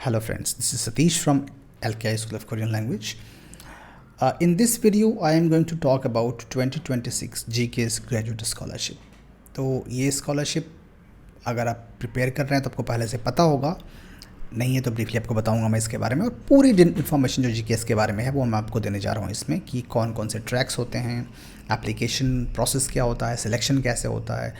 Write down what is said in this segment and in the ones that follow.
Hello friends, this is Satish from LKI School of Korean Language. In this video, I am going to talk about 2026 GK's Graduate Scholarship. तो ये scholarship अगर आप prepare कर रहे हैं तो आपको पहले से पता होगा, नहीं है तो ब्रीफली आपको बताऊंगा मैं इसके बारे में, और पूरी इन्फॉर्मेशन जो जीकेएस के बारे में है वो मैं आपको देने जा रहा हूँ इसमें, कि कौन कौन से ट्रैक्स होते हैं, एप्लीकेशन प्रोसेस क्या होता है, सिलेक्शन कैसे होता है,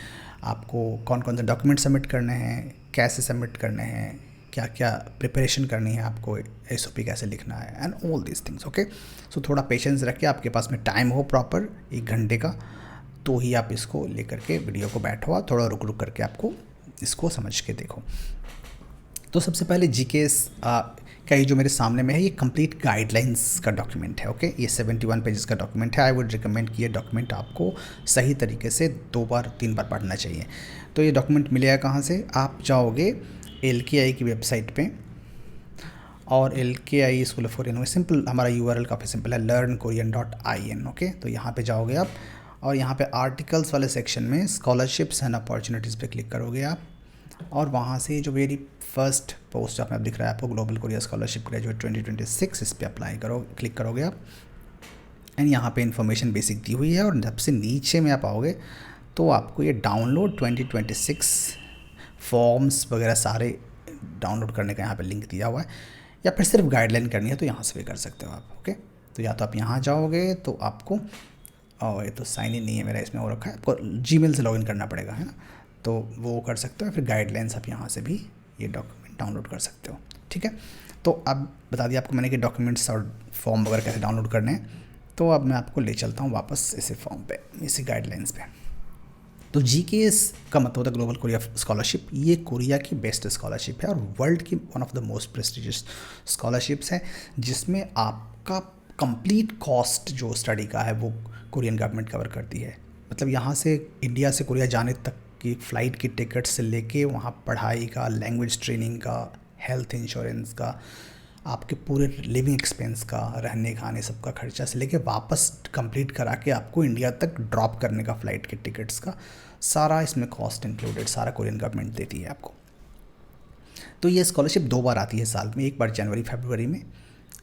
आपको कौन कौन से डॉक्यूमेंट सबमिट करने हैं, कैसे सबमिट करने हैं, क्या क्या प्रिपरेशन करनी है, आपको एसओपी कैसे लिखना है, and all these things. Okay, so थोड़ा पेशेंस रखिए, आपके पास में टाइम हो प्रॉपर 1 घंटे का, तो ही आप इसको लेकर के वीडियो को बैठो, थोड़ा रुक रुक करके आपको इसको समझ के देखो. तो सबसे पहले जीकेएस का ये जो मेरे सामने में है, ये कंप्लीट गाइडलाइंस का डॉक्यूमेंट है. ओके, ये 71 पेजेस का डॉक्यूमेंट है. आई वुड रिकमेंड कि ये डॉक्यूमेंट आपको सही तरीके से 2 बार 3 बार पढ़ना चाहिए. तो ये डॉक्यूमेंट मिलेगा कहाँ से? आप जाओगे LKI की वेबसाइट पे, और LKI school of Korean, simple हमारा URL काफ़ी सिंपल है, learnkorean.in. ओके, तो यहाँ पे जाओगे आप, और यहाँ पे आर्टिकल्स वाले सेक्शन में स्कॉलरशिप्स एंड अपॉर्चुनिटीज़ पे क्लिक करोगे आप, और वहाँ से जो मेरी फर्स्ट पोस्ट आप दिख रहा है आपको, ग्लोबल कोरिया स्कॉलरशिप ग्रेजुएट 2026, इस पर अप्लाई करो, क्लिक करोगे आप, एंड यहाँ पे इन्फॉर्मेशन बेसिक दी हुई है. और जब से नीचे में आप आओगे तो आपको ये डाउनलोड 2026 फॉर्म्स वगैरह सारे डाउनलोड करने का यहाँ पे लिंक दिया हुआ है, या फिर सिर्फ गाइडलाइन करनी है तो यहाँ से भी कर सकते हो आप. ओके, तो या तो आप यहाँ जाओगे तो आपको, और ये तो साइन इन नहीं है मेरा, इसमें हो रखा है, आपको जीमेल से लॉगिन करना पड़ेगा, है ना, तो वो कर सकते हो. फिर गाइडलाइंस आप यहाँ से भी ये डॉक्यूमेंट डाउनलोड कर सकते हो. ठीक है, तो अब बता दिया आपको मैंने कि डॉक्यूमेंट्स और फॉर्म वगैरह कैसे डाउनलोड करने हैं. तो अब मैं आपको ले चलता हूँ वापस इसी फॉर्म पे, इसी गाइडलाइंस पे. तो जीकेएस का मतलब होता है ग्लोबल कोरिया स्कॉलरशिप. ये कोरिया की बेस्ट स्कॉलरशिप है और वर्ल्ड की one of the most prestigious scholarships है, जिसमें आपका कंप्लीट कॉस्ट जो स्टडी का है वो कोरियन गवर्नमेंट कवर करती है. मतलब यहाँ से इंडिया से कोरिया जाने तक की फ़्लाइट की टिकट से लेके वहाँ पढ़ाई का, लैंग्वेज ट्रेनिंग का, हेल्थ इंश्योरेंस का, आपके पूरे लिविंग एक्सपेंस का, रहने खाने सबका खर्चा से लेके वापस कंप्लीट करा के आपको इंडिया तक ड्रॉप करने का फ़्लाइट के टिकट्स का सारा इसमें कॉस्ट इंक्लूडेड, सारा कोरियन गवर्नमेंट देती है आपको. तो ये स्कॉलरशिप 2 बार आती है साल में, एक बार जनवरी फरवरी में,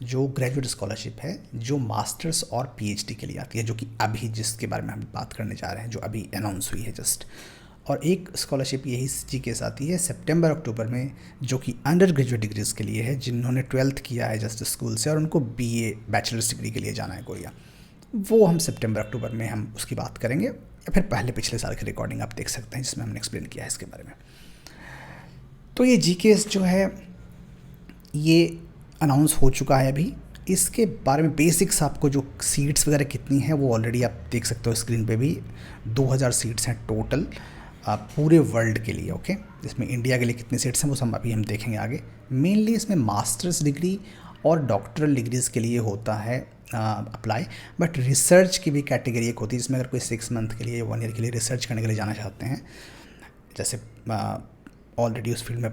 जो ग्रेजुएट स्कॉलरशिप है, जो मास्टर्स और PhD के लिए आती है, जो कि अभी जिसके बारे में हम बात करने जा रहे हैं, जो अभी अनाउंस हुई है जस्ट. और एक स्कॉलरशिप यही जीकेएस आती है सितंबर अक्टूबर में, जो कि अंडर ग्रेजुएट डिग्रीज़ के लिए है, जिन्होंने 12th किया है जस्ट स्कूल से और उनको BA बैचलर्स डिग्री के लिए जाना है कोरिया. वो हम सितंबर अक्टूबर में हम उसकी बात करेंगे, या फिर पहले पिछले साल की रिकॉर्डिंग आप देख सकते हैं जिसमें हमने एक्सप्लेन किया है इसके बारे में. तो ये जीकेएस जो है ये अनाउंस हो चुका है अभी. इसके बारे में बेसिक्स, आपको जो सीट्स वगैरह कितनी हैं वो ऑलरेडी आप देख सकते हो स्क्रीन पे भी. 2000 सीट्स हैं टोटल पूरे वर्ल्ड के लिए. ओके, इसमें इंडिया के लिए कितनी सीट्स हैं वो सब अभी हम देखेंगे आगे. मेनली इसमें मास्टर्स डिग्री और डॉक्टरल डिग्रीज़ के लिए होता है अप्लाई, बट रिसर्च की भी कैटेगरी एक होती है, जिसमें अगर कोई 6 मंथ के लिए, 1 ईयर के लिए रिसर्च करने के लिए जाना चाहते हैं, जैसे ऑलरेडी उस फील्ड में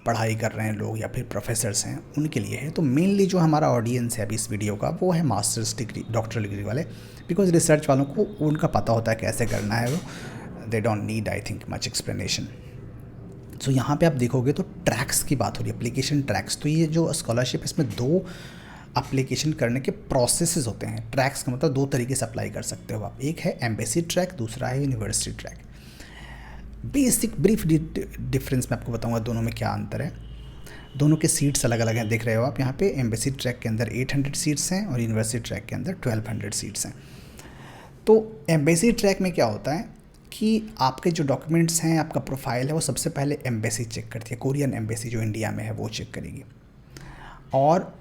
पढ़ाई कर रहे हैं लोग या फिर प्रोफेसर्स हैं, उनके लिए है. तो मेनली जो हमारा ऑडियंस है अभी इस वीडियो का, वो है मास्टर्स डिग्री, डॉक्टरल डिग्री वाले, बिकॉज रिसर्च वालों को उनका पता होता है कैसे करना है, वो they don't need I think much explanation. So यहाँ पे आप देखोगे तो ट्रैक्स की बात हो रही है, एप्लीकेशन ट्रैक्स. तो ये जो स्कॉलरशिप, इसमें 2 एप्लीकेशन करने के प्रोसेसेस होते हैं. ट्रैक्स का मतलब 2 तरीके से अप्लाई कर सकते हो आप, एक है एम्बेसी ट्रैक, दूसरा है university track. Basic brief difference मैं आपको बताऊंगा दोनों में क्या अंतर है. दोनों के सीट्स अलग अलग हैं, देख रहे हो आप यहाँ पे. एम्बेसी ट्रैक के अंदर 800 सीट्स हैं और यूनिवर्सिटी ट्रैक के अंदर 1200 सीट्स हैं. तो एम्बेसी ट्रैक में क्या होता है कि आपके जो डॉक्यूमेंट्स हैं, आपका प्रोफाइल है, वो सबसे पहले एम्बेसी चेक करती है, कोरियन एम्बेसी जो इंडिया में है वो चेक करेगी. और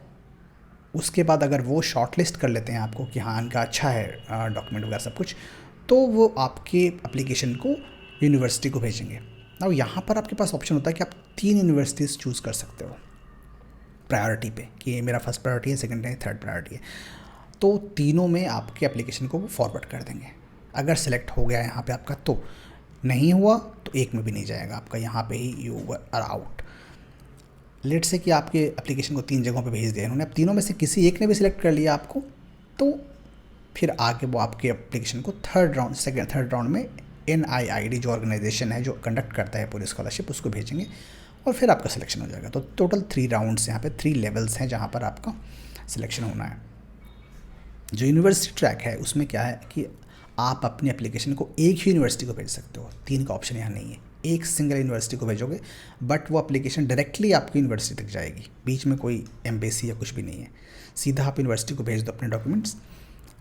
उसके बाद अगर वो शॉर्ट लिस्ट कर लेते हैं आपको कि हाँ इनका अच्छा है डॉक्यूमेंट वगैरह सब कुछ, तो वो आपके एप्लीकेशन को यूनिवर्सिटी को भेजेंगे. अब यहाँ पर आपके पास ऑप्शन होता है कि आप 3 यूनिवर्सिटीज़ चूज़ कर सकते हो प्रायोरिटी पे, कि मेरा फर्स्ट प्रायोरिटी है, सेकंड है, थर्ड प्रायोरिटी है. तो तीनों में आपके एप्लीकेशन को वो फॉरवर्ड कर देंगे. अगर सेलेक्ट हो गया यहाँ पे आपका, तो नहीं हुआ तो एक में भी नहीं जाएगा आपका, यहाँ पे ही यू आर आउट. लेट से कि आपके एप्लीकेशन को 3 जगहों पे भेज दिया इन्होंने, अब तीनों में से किसी एक ने भी सिलेक्ट कर लिया आपको, तो फिर आगे वो आपके एप्लीकेशन को थर्ड राउंड में NIID जो ऑर्गेनाइजेशन है जो कंडक्ट करता है पूरी स्कॉलरशिप, उसको भेजेंगे. और फिर आपका सिलेक्शन हो जाएगा। तो टोटल 3 राउंड्स यहाँ पे 3 लेवल्स हैं जहाँ पर आपका सिलेक्शन होना है। जो यूनिवर्सिटी ट्रैक है उसमें क्या है कि आप अपनी एप्लीकेशन को एक ही यूनिवर्सिटी को भेज सकते हो, 3 का ऑप्शन यहाँ नहीं है। एक सिंगल यूनिवर्सिटी को भेजोगे बट वो एप्लीकेशन डायरेक्टली आपकी यूनिवर्सिटी तक जाएगी, बीच में कोई एम्बेसी या कुछ भी नहीं है। सीधा आप यूनिवर्सिटी को भेज दो अपने डॉक्यूमेंट्स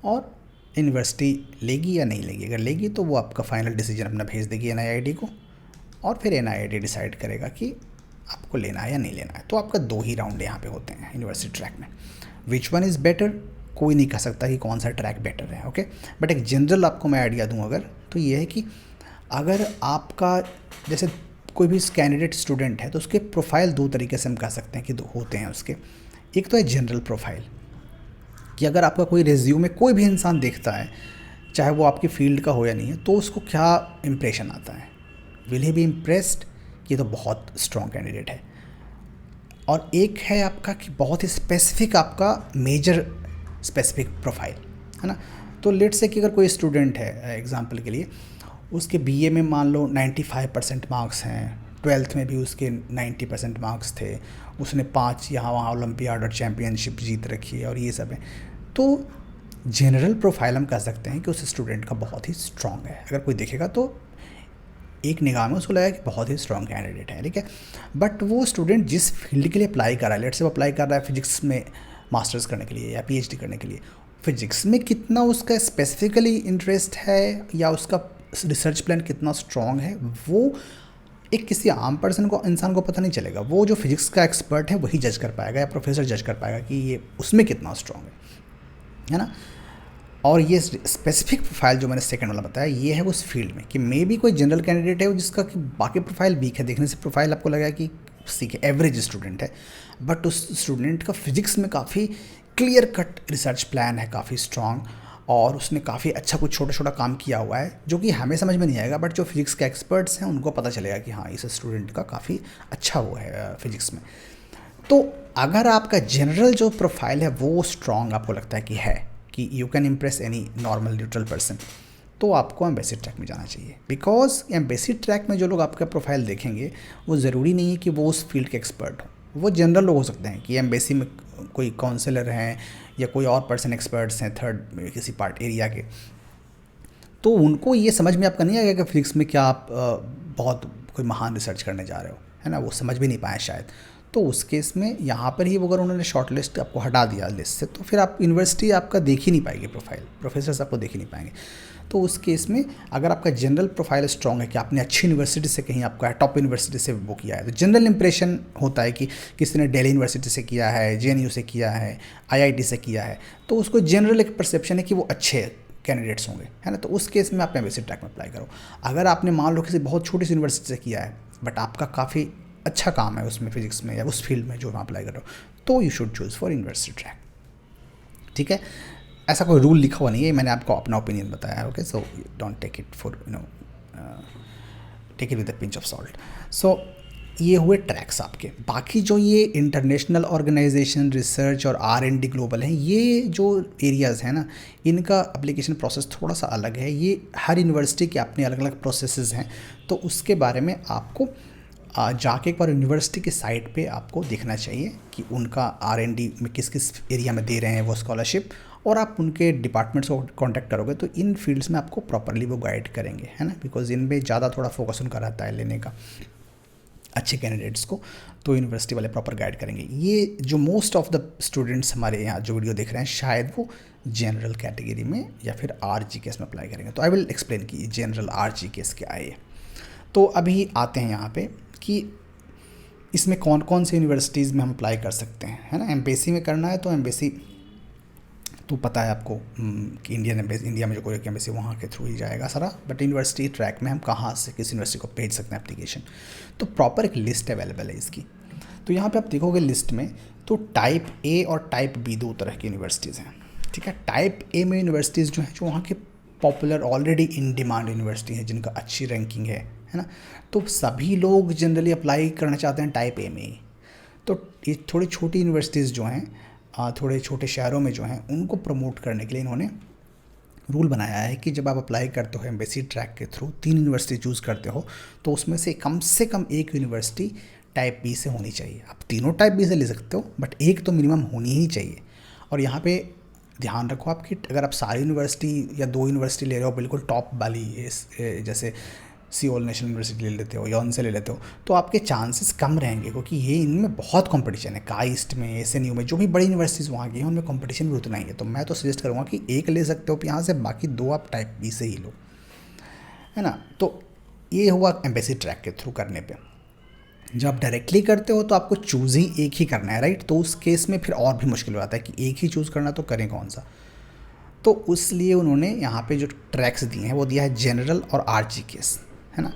और यूनिवर्सिटी लेगी या नहीं लेगी। अगर लेगी तो वो आपका फाइनल डिसीजन अपना भेज देगी NIIT को, और फिर NIIT डिसाइड करेगा कि आपको लेना है या नहीं लेना है। तो आपका 2 ही राउंड यहाँ पे होते हैं यूनिवर्सिटी ट्रैक में। विच वन इज़ बेटर, कोई नहीं कह सकता कि कौन सा ट्रैक बेटर है, ओके। बट एक जनरल आपको मैं आइडिया दूँ अगर, तो ये है कि अगर आपका जैसे कोई भी कैंडिडेट स्टूडेंट है तो उसके प्रोफाइल 2 तरीके से हम कह सकते हैं कि 2 होते हैं उसके। एक तो है जनरल प्रोफाइल, कि अगर आपका कोई रिज्यूम में कोई भी इंसान देखता है, चाहे वो आपकी फील्ड का हो या नहीं है, तो उसको क्या इंप्रेशन आता है, विल ही बी इम्प्रेस्ड कि ये तो बहुत स्ट्रॉन्ग कैंडिडेट है। और एक है आपका कि बहुत ही स्पेसिफिक आपका मेजर स्पेसिफिक प्रोफाइल, है ना। तो लेट्स से कि अगर कोई स्टूडेंट है एग्जांपल के लिए, उसके BA में मान लो 95% मार्क्स हैं, 12th में भी उसके 90% मार्क्स थे, उसने 5 यहाँ वहाँ ओलंपियाड और चैम्पियनशिप जीत रखी है और ये सब है, तो जनरल प्रोफाइल हम कह सकते हैं कि उस स्टूडेंट का बहुत ही स्ट्रॉन्ग है। अगर कोई देखेगा तो एक निगाह में उसको लगेगा कि बहुत ही स्ट्रॉन्ग कैंडिडेट है, ठीक है। बट वो स्टूडेंट जिस फील्ड के लिए अप्लाई कर रहा है, लेट्स से वो अप्लाई कर रहा है फिजिक्स में मास्टर्स करने के लिए या PhD करने के लिए, फिजिक्स में कितना उसका स्पेसिफिकली इंटरेस्ट है या उसका रिसर्च प्लान कितना स्ट्रॉन्ग है, वो एक किसी आम पर्सन को, इंसान को पता नहीं चलेगा। वो जो फिजिक्स का एक्सपर्ट है वही जज कर पाएगा या प्रोफेसर जज कर पाएगा कि ये उसमें कितना स्ट्रॉन्ग है ना। और ये स्पेसिफिक प्रोफाइल जो मैंने सेकंड वाला बताया, ये है उस फील्ड में कि मे बी कोई जनरल कैंडिडेट है जिसका कि बाकी प्रोफाइल वीक है, देखने से प्रोफाइल आपको लगेगा कि सीखे एवरेज स्टूडेंट है, बट उस स्टूडेंट का फिजिक्स में काफ़ी क्लियर कट रिसर्च प्लान है, काफ़ी स्ट्रॉन्ग, और उसने काफ़ी अच्छा कुछ छोटा छोटा काम किया हुआ है जो कि हमें समझ में नहीं आएगा, बट जो फिजिक्स के एक्सपर्ट्स हैं उनको पता चलेगा कि हाँ इस स्टूडेंट का काफ़ी अच्छा वो है फिजिक्स में। तो अगर आपका जनरल जो प्रोफाइल है वो स्ट्रॉन्ग आपको लगता है कि you can impress any normal neutral person, तो आपको एम्बेसी ट्रैक में जाना चाहिए। बिकॉज एम्बेसी ट्रैक में जो लोग आपका प्रोफाइल देखेंगे वो ज़रूरी नहीं है कि वो उस फील्ड के एक्सपर्ट हो, वो जनरल लोग हो सकते हैं कि एम्बेसी में कोई काउंसलर हैं या कोई और पर्सन एक्सपर्ट्स हैं थर्ड किसी पार्ट एरिया के, तो उनको ये समझ में आपका नहीं आएगा कि फिजिक्स में क्या आप बहुत कोई महान रिसर्च करने जा रहे हो, है ना, वो समझ भी नहीं पाए शायद। तो उस केस में यहाँ पर ही अगर उन्होंने शॉर्ट लिस्ट आपको हटा दिया लिस्ट से, तो फिर आप यूनिवर्सिटी आपका देख ही नहीं पाएगी, प्रोफाइल प्रोफेसर्स आपको देख ही नहीं पाएंगे। तो उस केस में अगर आपका जनरल प्रोफाइल स्ट्रॉन्ग है कि आपने अच्छी यूनिवर्सिटी से कहीं आपका टॉप यूनिवर्सिटी से वो किया है, तो जनरल इंप्रेशन होता है कि किसी ने दिल्ली यूनिवर्सिटी से किया है, JNU से किया है, IIT से किया है, तो उसको जनरल एक परसेप्शन है कि वो अच्छे कैंडिडेट्स होंगे, है ना। तो उस केस में आप एम्बेसी ट्रैक में अप्लाई करो। अगर आपने मान लो किसी बहुत छोटी सी यूनिवर्सिटी से किया है बट आपका काफ़ी अच्छा काम है उसमें फिजिक्स में या उस फील्ड में जो वहाँ अप्लाई कर रहे हो, तो you should choose for university track, ठीक है। ऐसा कोई रूल लिखा हुआ नहीं है, मैंने आपको अपना ओपिनियन बताया है, okay. So don't take it for take it with a pinch of salt. So ये हुए ट्रैक्स आपके। बाकी जो ये इंटरनेशनल ऑर्गेनाइजेशन, रिसर्च और R&D ग्लोबल हैं, ये जो एरियाज़ हैं ना, इनका एप्लीकेशन प्रोसेस थोड़ा सा अलग है। ये हर यूनिवर्सिटी के अपने अलग अलग प्रोसेसेस हैं, तो उसके बारे में आपको जाके एक बार यूनिवर्सिटी की साइट पे आपको देखना चाहिए कि उनका R&D में किस किस एरिया में दे रहे हैं वो स्कॉलरशिप, और आप उनके डिपार्टमेंट्स को कांटेक्ट करोगे तो इन फील्ड्स में आपको प्रॉपरली वो गाइड करेंगे, है ना। बिकॉज इनमें ज़्यादा थोड़ा फोकस उनका रहता है लेने का अच्छे कैंडिडेट्स को, तो यूनिवर्सिटी वाले प्रॉपर गाइड करेंगे। ये जो मोस्ट ऑफ द स्टूडेंट्स हमारे यहाँ जो वीडियो देख रहे हैं, शायद वो जनरल कैटेगरी में या फिर RGKS में अप्लाई करेंगे। तो आई विल एक्सप्लेन कि जनरल RGKS क्या है ये। तो अभी आते हैं यहाँ पे कि इसमें कौन कौन से यूनिवर्सिटीज़ में हम अप्लाई कर सकते हैं, है ना। एम्बेसी में करना है तो एम्बेसी तो पता है आपको कि इंडियन एम्बेसी, इंडिया में जो कोई एम्बेसी वहाँ के थ्रू ही जाएगा सारा। बट यूनिवर्सिटी ट्रैक में हम कहाँ से किस यूनिवर्सिटी को भेज सकते हैं एप्लीकेशन, तो प्रॉपर एक लिस्ट अवेलेबल है इसकी। तो यहाँ पे आप देखोगे लिस्ट में, तो टाइप A और टाइप B 2 तरह की यूनिवर्सिटीज़ हैं, ठीक है। टाइप A में यूनिवर्सिटीज़ जो हैं, जो वहाँ के popular already in demand university है जिनका अच्छी रैंकिंग है ना, तो सभी लोग जनरली अप्लाई करना चाहते हैं टाइप A में ही। तो ये थोड़ी छोटी यूनिवर्सिटीज़ जो हैं, थोड़े छोटे शहरों में जो हैं, उनको प्रमोट करने के लिए इन्होंने रूल बनाया है कि जब आप अप्लाई करते हो एम्बेसी ट्रैक के थ्रू, 3 यूनिवर्सिटी चूज़ करते हो, तो उसमें से कम एक यूनिवर्सिटी टाइप बी से होनी चाहिए। आप तीनों टाइप बी से ले सकते हो, बट एक तो मिनिमम होनी ही चाहिए। और यहाँ पे ध्यान रखो आपकी, अगर आप सारी यूनिवर्सिटी या 2 यूनिवर्सिटी ले रहे हो बिल्कुल टॉप वाली, जैसे सियोल नेशनल यूनिवर्सिटी ले लेते हो, यॉन से ले लेते हो, तो आपके चांसेस कम रहेंगे, क्योंकि ये इनमें बहुत कंपटीशन है। काइस्ट में, एसएनयू में, जो भी बड़ी यूनिवर्सिटीज़ वहाँ की हैं उनमें कंपटीशन भी उतना ही है। तो मैं तो सजेस्ट करूँगा कि एक ले सकते हो यहाँ से, बाकी 2 आप टाइप बी से ही लो, है ना। तो ये हुआ एम्बेसी ट्रैक के थ्रू करने पे। जब आप डायरेक्टली करते हो तो आपको चूज़ ही एक ही करना है, राइट। तो उस केस में फिर और भी मुश्किल हो जाता है कि एक ही चूज़ करना, तो करें कौन सा। तो उसलिए उन्होंने यहाँ पे जो ट्रैक्स दिए हैं वो दिया है जनरल और आरजीकेएस, है ना।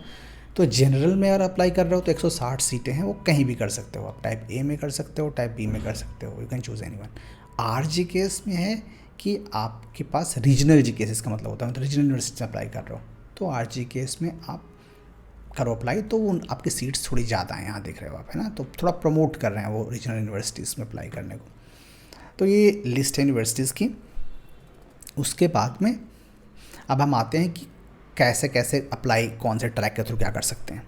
तो जनरल में अगर अप्लाई कर रहे हो तो 160 सीटें हैं, वो कहीं भी कर सकते हो। आप टाइप ए में कर सकते हो, टाइप बी में कर सकते हो, यू कैन चूज़ एनीवन। आरजीकेएस में है कि आपके पास रीजनल जीकेएस, इसका मतलब होता है मतलब रीजनल यूनिवर्सिटी से अप्लाई कर रहे हो, तो आरजीकेएस में आप करो अप्लाई, तो वो आपकी सीट्स थोड़ी ज़्यादा हैं, यहाँ देख रहे हो आप, है ना। तो थोड़ा प्रमोट कर रहे हैं वो रीजनल यूनिवर्सिटीज़ में अप्लाई करने को। तो ये लिस्ट है यूनिवर्सिटीज़ की। उसके बाद में अब हम आते हैं कि कैसे कैसे अप्लाई, कौन से ट्रैक के थ्रू क्या कर सकते हैं।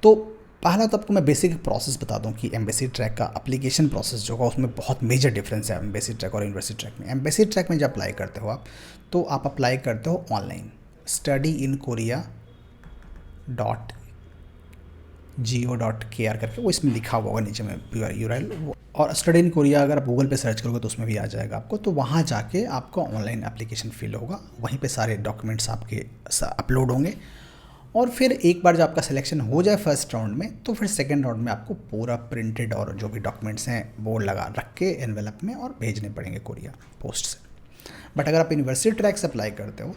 तो पहला तो आपको मैं बेसिक प्रोसेस बता दूं कि एम्बेसी ट्रैक का एप्लीकेशन प्रोसेस जो होगा उसमें बहुत मेजर डिफरेंस है एम्बेसी ट्रैक और यूनिवर्सिटी ट्रैक में। एम्बेसी ट्रैक में जब अप्लाई करते हो आप, तो आप अप्लाई करते हो ऑनलाइन, studyinkorea.go.kr करके, वो इसमें लिखा हुआ होगा नीचे में URL। और स्टडी इन कोरिया अगर आप गूगल पे सर्च करोगे तो उसमें भी आ जाएगा आपको। तो वहाँ जाके आपका ऑनलाइन एप्लीकेशन फिल होगा, वहीं पे सारे डॉक्यूमेंट्स आपके अपलोड होंगे। और फिर एक बार जब आपका सिलेक्शन हो जाए फर्स्ट राउंड में, तो फिर सेकंड राउंड में आपको पूरा प्रिंटेड और जो भी डॉक्यूमेंट्स हैं वो लगा रख के एनवेलप में और भेजने पड़ेंगे कोरिया पोस्ट से। बट अगर आप यूनिवर्सिटी ट्रैक से अप्लाई करते हो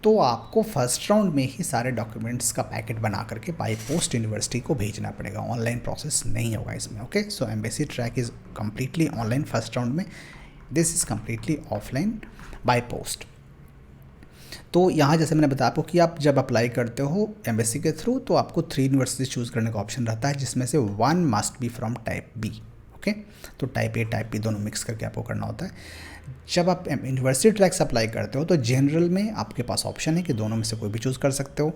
तो आपको फर्स्ट राउंड में ही सारे डॉक्यूमेंट्स का पैकेट बना करके बाई पोस्ट यूनिवर्सिटी को भेजना पड़ेगा, ऑनलाइन प्रोसेस नहीं होगा इसमें। Okay, so embassy track is completely online first round में, this is completely offline by post. तो यहाँ जैसे मैंने बताया आपको कि आप जब अप्लाई करते हो एम्बेसी के थ्रू तो आपको 3 यूनिवर्सिटी चूज़ करने का ऑप्शन रहता है, जिसमें से 1 must be from type B. Okay, तो टाइप ए टाइप बी दोनों मिक्स करके आपको करना होता है। जब आप यूनिवर्सिटी ट्रैक से अप्लाई करते हो तो जनरल में आपके पास ऑप्शन है कि दोनों में से कोई भी चूज़ कर सकते हो।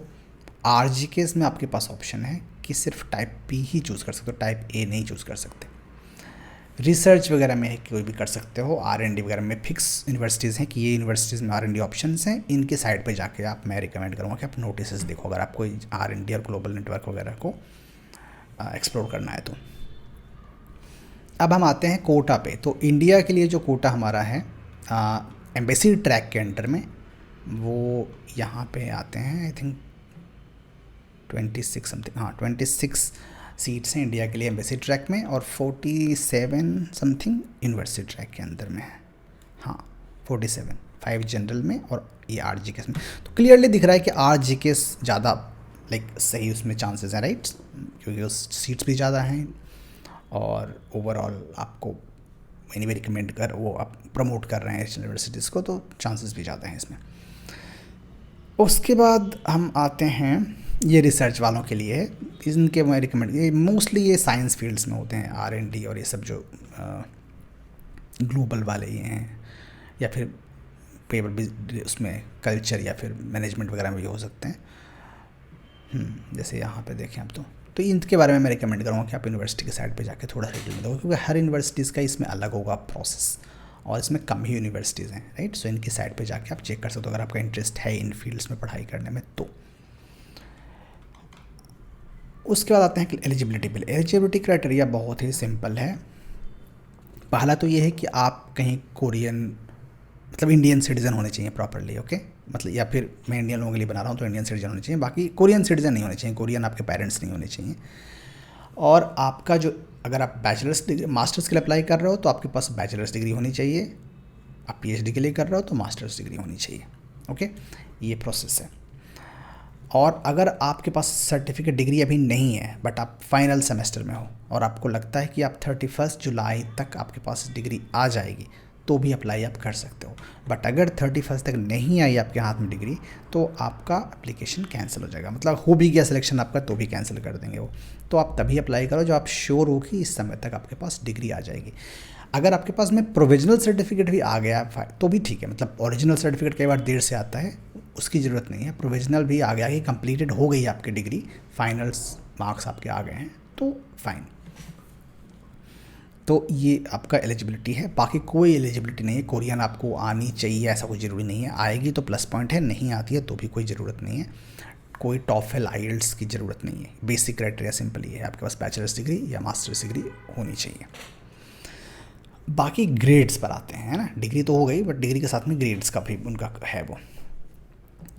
आरजीकेएस में आपके पास ऑप्शन है कि सिर्फ टाइप बी ही चूज़ कर सकते हो, टाइप ए नहीं चूज़ कर सकते। रिसर्च वगैरह में है कि कोई भी कर सकते हो। आर&डी वगैरह में फिक्स यूनिवर्सिटीज़ हैं कि ये यूनिवर्सिटीज़ में आर&डी ऑप्शंस हैं, इनके साइड पे जाके आप, मैं रिकमेंड करूँगा कि आप नोटिस देखो अगर आपको आर&डी और ग्लोबल नेटवर्क वगैरह को एक्सप्लोर करना है तो। अब हम आते हैं कोटा पे। तो इंडिया के लिए जो कोटा हमारा है एम्बेसी ट्रैक के अंडर में, वो यहाँ पे आते हैं आई थिंक 26 समथिंग, हाँ 26 सीट्स हैं इंडिया के लिए एम्बेसी ट्रैक में, और 47 समथिंग यूनिवर्सिटी ट्रैक के अंदर में है। हाँ 47, 5 जनरल में और ये आरजीकेएस में। तो क्लियरली दिख रहा है कि आरजीकेएस ज़्यादा सही उसमें चांसेस हैं, राइट, क्योंकि उस सीट्स भी ज़्यादा हैं और ओवरऑल आपको मैंने भी रिकमेंड कर, वो आप प्रमोट कर रहे हैं इस यूनिवर्सिटीज़ को, तो चांसेस भी ज़्यादा हैं इसमें। उसके बाद हम आते हैं, ये रिसर्च वालों के लिए है, इनके मैं रिकमेंड, ये मोस्टली ये साइंस फील्ड्स में होते हैं, आर&डी और ये सब जो ग्लोबल वाले ये हैं, या फिर पेपर भी उसमें कल्चर या फिर मैनेजमेंट वगैरह में भी हो सकते हैं। जैसे यहाँ पे देखें आप तो इनके बारे में मैं रिकमेंड करूँगा कि आप यूनिवर्सिटी के साइड पे जाके थोड़ा डिटेल में देखो, क्योंकि हर यूनिवर्सिटीज़ का इसमें अलग होगा प्रोसेस और इसमें कम ही यूनिवर्सिटीज़ हैं, राइट। सो इनकी साइड पे जाके आप चेक कर सकते हो अगर आपका इंटरेस्ट है इन फील्ड्स में पढ़ाई करने में तो। उसके बाद आते हैं कि एलिजिबिलिटी बिल। एलिजिबिलिटी क्राइटेरिया बहुत ही सिंपल है। पहला तो ये है कि आप कहीं कोरियन, मतलब इंडियन सिटीज़न होने चाहिए प्रॉपरली, ओके, मतलब या फिर मैं इंडियन लोगों के लिए बना रहा हूँ तो इंडियन सिटीजन होने चाहिए, बाकी कोरियन सिटीजन नहीं होने चाहिए, कोरियन आपके पेरेंट्स नहीं होने चाहिए। और आपका जो, अगर आप बैचलर्स डिग्री मास्टर्स के लिए अप्लाई कर रहे हो तो आपके पास बैचलर्स डिग्री होनी चाहिए, आप पीएचडी के लिए कर रहे हो तो मास्टर्स डिग्री होनी चाहिए। ओके, ये प्रोसेस है। और अगर आपके पास सर्टिफिकेट डिग्री अभी नहीं है बट आप फाइनल सेमेस्टर में हो और आपको लगता है कि आप 31 जुलाई तक आपके पास डिग्री आ जाएगी तो भी अप्लाई आप कर सकते हो। बट अगर 31 तक नहीं आई आपके हाथ में डिग्री तो आपका एप्लीकेशन कैंसिल हो जाएगा, मतलब हो भी गया सिलेक्शन आपका तो भी कैंसिल कर देंगे वो। तो आप तभी अप्लाई करो जब आप श्योर हो कि इस समय तक आपके पास डिग्री आ जाएगी। अगर आपके पास में प्रोविजनल सर्टिफिकेट भी आ गया तो भी ठीक है, मतलब ओरिजिनल सर्टिफिकेट कई बार देर से आता है, उसकी ज़रूरत नहीं है। प्रोविजनल भी आ गया कि कंप्लीटेड हो गई आपकी डिग्री, फाइनल्स मार्क्स आपके आ गए हैं, तो फाइन। तो ये आपका एलिजिबिलिटी है, बाकी कोई एलिजिबिलिटी नहीं है। कोरियन आपको आनी चाहिए ऐसा कोई ज़रूरी नहीं है, आएगी तो प्लस पॉइंट है, नहीं आती है तो भी कोई ज़रूरत नहीं है। कोई टॉफल आइल्स की ज़रूरत नहीं है। बेसिक क्राइटेरिया सिंपल ही है, आपके पास बैचलर्स डिग्री या मास्टर्स डिग्री होनी चाहिए। बाकी ग्रेड्स पर आते हैं, है ना। डिग्री तो हो गई, बट डिग्री के साथ में ग्रेड्स का भी उनका है। वो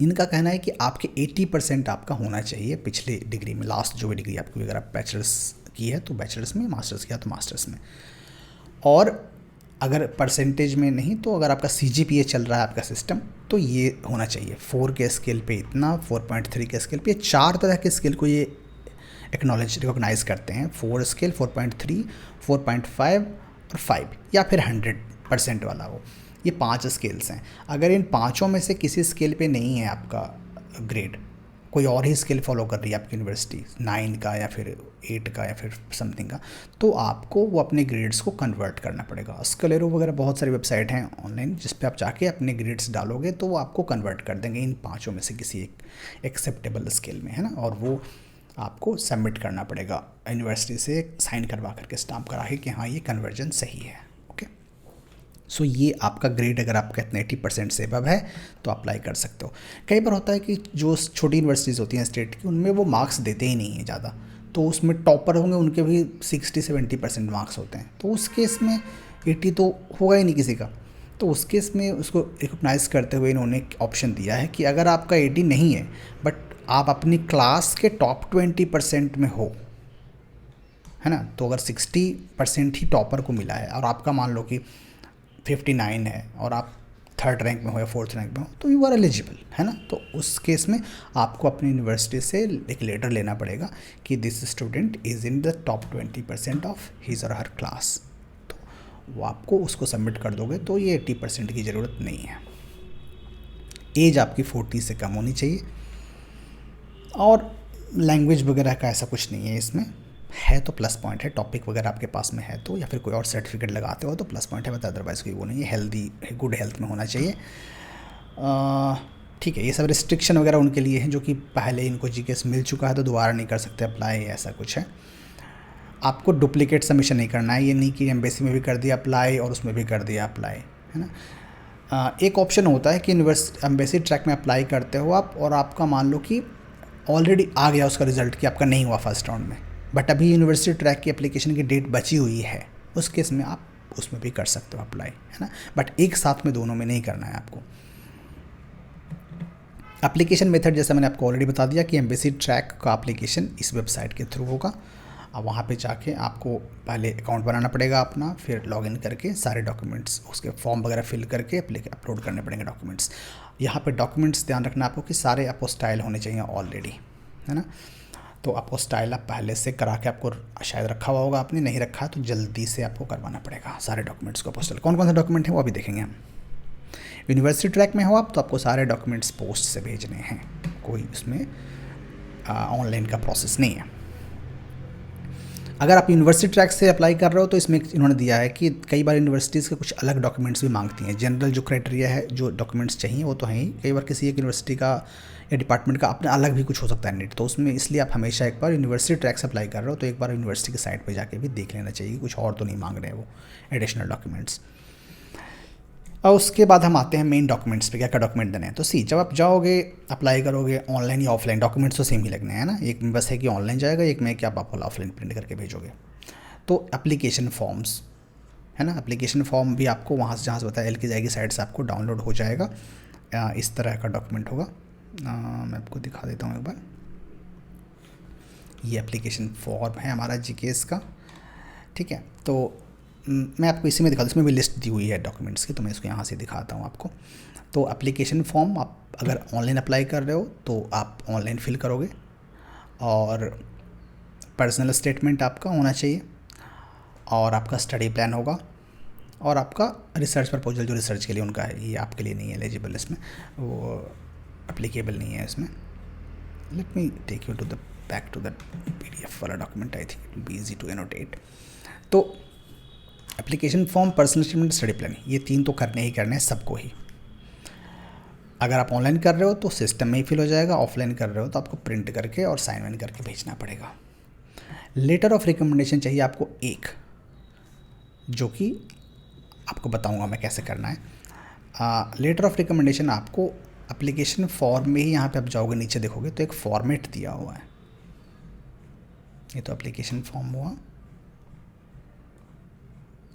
इनका कहना है कि आपके 80% आपका होना चाहिए पिछले डिग्री में, लास्ट जो भी डिग्री आपकी, अगर आप बैचलर्स की है तो बैचलर्स में, मास्टर्स किया तो मास्टर्स में। और अगर परसेंटेज में नहीं तो अगर आपका CGPA चल रहा है आपका सिस्टम, तो ये होना चाहिए 4 के स्केल पे इतना, 4.3 के स्केल पे। 4 तरह के स्केल को ये एक्नॉलेज रिकॉग्नाइज करते हैं, 4 स्केल, 4.3, 4.5 और 5, या फिर 100% वाला वो। ये 5 स्केल्स हैं। अगर इन पाँचों में से किसी स्केल पे नहीं है आपका ग्रेड, कोई और ही स्केल फॉलो कर रही है आपकी यूनिवर्सिटी, 9 का या फिर 8 का या फिर समथिंग का, तो आपको वो अपने ग्रेड्स को कन्वर्ट करना पड़ेगा। स्कलेरो वगैरह बहुत सारी वेबसाइट हैं ऑनलाइन जिस पे आप जाके अपने ग्रेड्स डालोगे तो वो आपको कन्वर्ट कर देंगे इन पाँचों में से किसी एक एक्सेप्टेबल स्केल में, है ना। और वो आपको सबमिट करना पड़ेगा यूनिवर्सिटी से, साइन करवा करके, स्टाम्प करा के कि हाँ ये कन्वर्जन सही है। ओके, सो ये आपका ग्रेड अगर आपका इतना 80% से अबव है तो अप्लाई कर सकते हो। कई बार होता है कि जो छोटी यूनिवर्सिटीज़ होती हैं स्टेट की, उनमें वो मार्क्स देते ही नहीं हैं ज़्यादा, तो उसमें टॉपर होंगे उनके भी 60-70% मार्क्स होते हैं, तो उस केस में 80 तो होगा ही नहीं किसी का। तो उस केस में उसको रिकॉग्नाइज़ करते हुए इन्होंने ऑप्शन दिया है कि अगर आपका 80 नहीं है बट आप अपनी क्लास के टॉप 20% में हो, है ना, तो अगर 60% ही टॉपर को मिला है और आपका मान लो कि 59 है और आप 3rd रैंक में हो या 4th रैंक में हो, तो यू आर एलिजिबल, है ना। तो उस केस में आपको अपनी यूनिवर्सिटी से एक लेटर लेना पड़ेगा कि this student is in the top 20% of his और हर क्लास, तो वो आपको उसको सबमिट कर दोगे तो ये 80% की ज़रूरत नहीं है। एज आपकी 40 से कम होनी चाहिए, और लैंग्वेज वगैरह का ऐसा कुछ नहीं है इसमें, है तो प्लस पॉइंट है। टॉपिक वगैरह आपके पास में है तो, या फिर कोई और सर्टिफिकेट लगाते हो तो प्लस पॉइंट है, बट अदरवाइज़ कोई वो नहीं है। हेल्दी, गुड हेल्थ में होना चाहिए। ठीक है, ये सब रिस्ट्रिक्शन वगैरह उनके लिए हैं जो कि पहले इनको GKS मिल चुका है तो दोबारा नहीं कर सकते अप्लाई, ऐसा कुछ है। आपको डुप्लीकेट सबमिशन नहीं करना है, ये नहीं कि एम्बेसी में भी कर दिया अप्लाई और उसमें भी कर दिया अप्लाई, है ना। एक ऑप्शन होता है कि एम्बेसी ट्रैक में अप्लाई करते हो आप, और आपका मान लो कि ऑलरेडी आ गया उसका रिजल्ट कि आपका नहीं हुआ फर्स्ट राउंड में, बट अभी यूनिवर्सिटी ट्रैक की एप्लीकेशन की डेट बची हुई है, उस केस में आप उसमें भी कर सकते हो अप्लाई, है ना। बट एक साथ में दोनों में नहीं करना है आपको। एप्लीकेशन मेथड जैसा मैंने आपको ऑलरेडी बता दिया कि एम्बेसी ट्रैक का एप्लीकेशन इस वेबसाइट के थ्रू होगा। अब वहाँ पे जाके आपको पहले अकाउंट बनाना पड़ेगा अपना, फिर लॉगिन करके सारे डॉक्यूमेंट्स, उसके फॉर्म वगैरह फिल करके अपलोड करने पड़ेंगे डॉक्यूमेंट्स। यहाँ पे डॉक्यूमेंट्स ध्यान रखना आपको कि सारे अपोस्टाइल होने चाहिए ऑलरेडी, है ना। तो अपोस्टाइल आप पहले से करा के आपको शायद रखा हुआ होगा, आपने नहीं रखा तो जल्दी से आपको करवाना पड़ेगा सारे डॉक्यूमेंट्स को अपोस्टाइल। कौन कौन से डॉक्यूमेंट हैं वो अभी देखेंगे हम। यूनिवर्सिटी ट्रैक में हो आप तो आपको सारे डॉक्यूमेंट्स पोस्ट से भेजने हैं, कोई उसमें ऑनलाइन का प्रोसेस नहीं है। अगर आप यूनिवर्सिटी ट्रैक से अप्लाई कर रहे हो तो इसमें इन्होंने दिया है कि कई बार यूनिवर्सिटीज़ के कुछ अलग डॉक्यूमेंट्स भी मांगती हैं। जनरल जो क्राइटेरिया है, जो डॉक्यूमेंट्स चाहिए वो तो हैं ही, कई बार किसी एक यूनिवर्सिटी का या डिपार्टमेंट का अपना अलग भी कुछ हो सकता है नीट, तो उसमें इसलिए आप हमेशा एक बार यूनिवर्सिटी ट्रैक से अप्लाई कर रहे हो तो एक बार यूनिवर्सिटी की साइट पर जाके भी देख लेना चाहिए, कुछ और तो नहीं मांग रहे हैं वो एडिशनल डॉक्यूमेंट्स। और उसके बाद हम आते हैं मेन डॉक्यूमेंट्स पे, क्या क्या डॉक्यूमेंट देने हैं। तो जब आप जाओगे अप्लाई करोगे ऑनलाइन या ऑफलाइन, डॉक्यूमेंट्स तो सेम ही लगने हैं ना। एक में बस है कि ऑनलाइन जाएगा, एक में कि आप ऑफलाइन प्रिंट करके भेजोगे। तो एप्लीकेशन फॉर्म्स, है ना, एप्लीकेशन फॉर्म भी आपको वहाँ से जहाँ से बताया की जाएगी साइट से आपको डाउनलोड हो जाएगा। इस तरह का डॉक्यूमेंट होगा, मैं आपको दिखा देता हूँ एक बार। ये एप्लीकेशन फॉर्म है हमारा GKS का, ठीक है। तो मैं आपको इसी में दिखा दूँ, इसमें भी लिस्ट दी हुई है डॉक्यूमेंट्स की, तो मैं इसको यहाँ से दिखाता हूँ आपको। तो एप्लीकेशन फॉर्म आप अगर ऑनलाइन अप्लाई कर रहे हो तो आप ऑनलाइन फिल करोगे, और पर्सनल स्टेटमेंट आपका होना चाहिए, और आपका स्टडी प्लान होगा, और आपका रिसर्च प्रपोजल जो रिसर्च के लिए उनका है, ये आपके लिए नहीं है एलिजिबल, इसमें वो एप्लीकेबल नहीं है इसमें। Let me take you to the back to the PDF वाला document, I think it will be easy to annotate. तो application form, personal statement, study plan, ये 3 तो करने ही करने हैं सबको ही। अगर आप ऑनलाइन कर रहे हो तो सिस्टम में ही फिल हो जाएगा, ऑफलाइन कर रहे हो तो आपको प्रिंट करके और साइन वाइन करके भेजना पड़ेगा। लेटर ऑफ रिकमेंडेशन चाहिए आपको एक, जो कि आपको बताऊंगा मैं कैसे करना है। लेटर ऑफ रिकमेंडेशन आपको एप्लीकेशन फॉर्म में ही, यहाँ पे आप जाओगे नीचे देखोगे तो एक फॉर्मेट दिया हुआ है, ये तो एप्लीकेशन फॉर्म हुआ,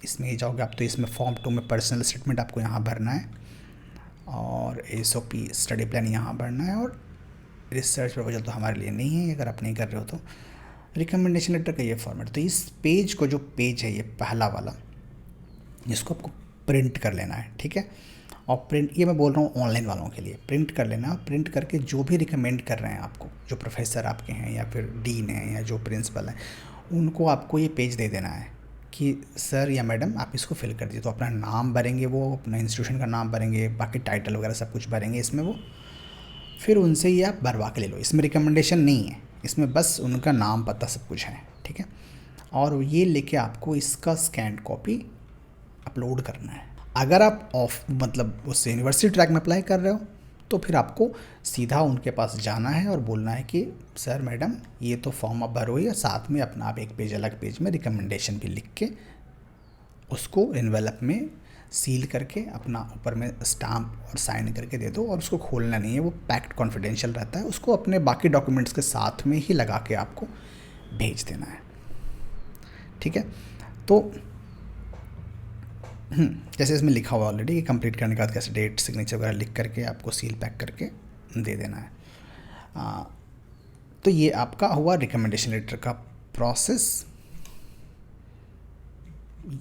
इसमें ही जाओगे आप तो इसमें फॉर्म 2 में पर्सनल स्टेटमेंट आपको यहाँ भरना है, और एसओपी स्टडी प्लान यहाँ भरना है, और रिसर्च प्रपोजल तो हमारे लिए नहीं है अगर आप नहीं कर रहे हो तो। रिकमेंडेशन लेटर का ये फॉर्मेट, तो इस पेज को, जो पेज है ये पहला वाला, इसको आपको प्रिंट कर लेना है, ठीक है। और प्रिंट, ये मैं बोल रहा हूँ ऑनलाइन वालों के लिए, प्रिंट कर लेना। प्रिंट करके जो भी रिकमेंड कर रहे हैं आपको, जो प्रोफेसर आपके हैं या फिर डीन हैं या जो प्रिंसिपल हैं, उनको आपको ये पेज दे देना है कि सर या मैडम आप इसको फिल कर दीजिए। तो अपना नाम भरेंगे, वो अपना इंस्टीट्यूशन का नाम भरेंगे, बाकी टाइटल वगैरह सब कुछ भरेंगे इसमें वो, फिर उनसे ये आप भरवा के ले लो। इसमें रिकमेंडेशन नहीं है, इसमें बस उनका नाम पता सब कुछ है, ठीक है। और ये लेके आपको इसका स्कैन कॉपी अपलोड करना है। अगर आप मतलब उस यूनिवर्सिटी ट्रैक में अप्लाई कर रहे हो तो फिर आपको सीधा उनके पास जाना है और बोलना है कि सर मैडम ये तो फॉर्म आप भरो, या साथ में अपना आप एक पेज अलग पेज में रिकमेंडेशन भी लिख के उसको एनवेलप में सील करके अपना ऊपर में स्टाम्प और साइन करके दे दो, और उसको खोलना नहीं है, वो पैक्ड कॉन्फिडेंशियल रहता है। उसको अपने बाकी डॉक्यूमेंट्स के साथ में ही लगा के आपको भेज देना है, ठीक है। तो जैसे इसमें लिखा हुआ ऑलरेडी कि कंप्लीट करने के बाद कैसे डेट सिग्नेचर वगैरह लिख करके आपको सील पैक करके दे देना है। तो ये आपका हुआ रिकमेंडेशन लेटर का प्रोसेस।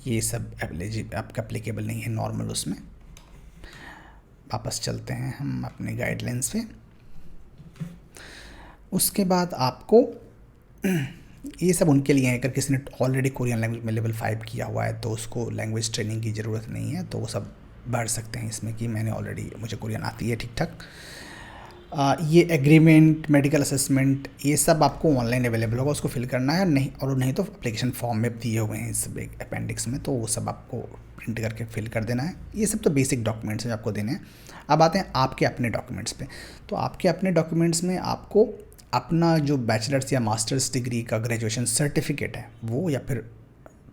ये सब आपका एप्लीकेबल नहीं है नॉर्मल उसमें। वापस चलते हैं हम अपने गाइडलाइंस पे। उसके बाद आपको ये सब उनके लिए है, अगर किसी ने ऑलरेडी कोरियन लैंग्वेज में लेवल 5 किया हुआ है तो उसको लैंग्वेज ट्रेनिंग की ज़रूरत नहीं है, तो वो सब भर सकते हैं इसमें कि मैंने ऑलरेडी, मुझे कोरियन आती है ठीक ठाक। ये एग्रीमेंट, मेडिकल असेसमेंट, ये सब आपको ऑनलाइन अवेलेबल होगा, उसको फिल करना है, नहीं और नहीं तो एप्लीकेशन फॉर्म में दिए हुए हैं इस अपेंडिक्स में, तो वो सब आपको प्रिंट करके फिल कर देना है। ये सब तो बेसिक डॉक्यूमेंट्स हैं आपको देने हैं। अब आते हैं आपके अपने डॉक्यूमेंट्स पे। तो आपके अपने डॉक्यूमेंट्स में आपको अपना जो बैचलर्स या मास्टर्स डिग्री का ग्रेजुएशन सर्टिफिकेट है वो, या फिर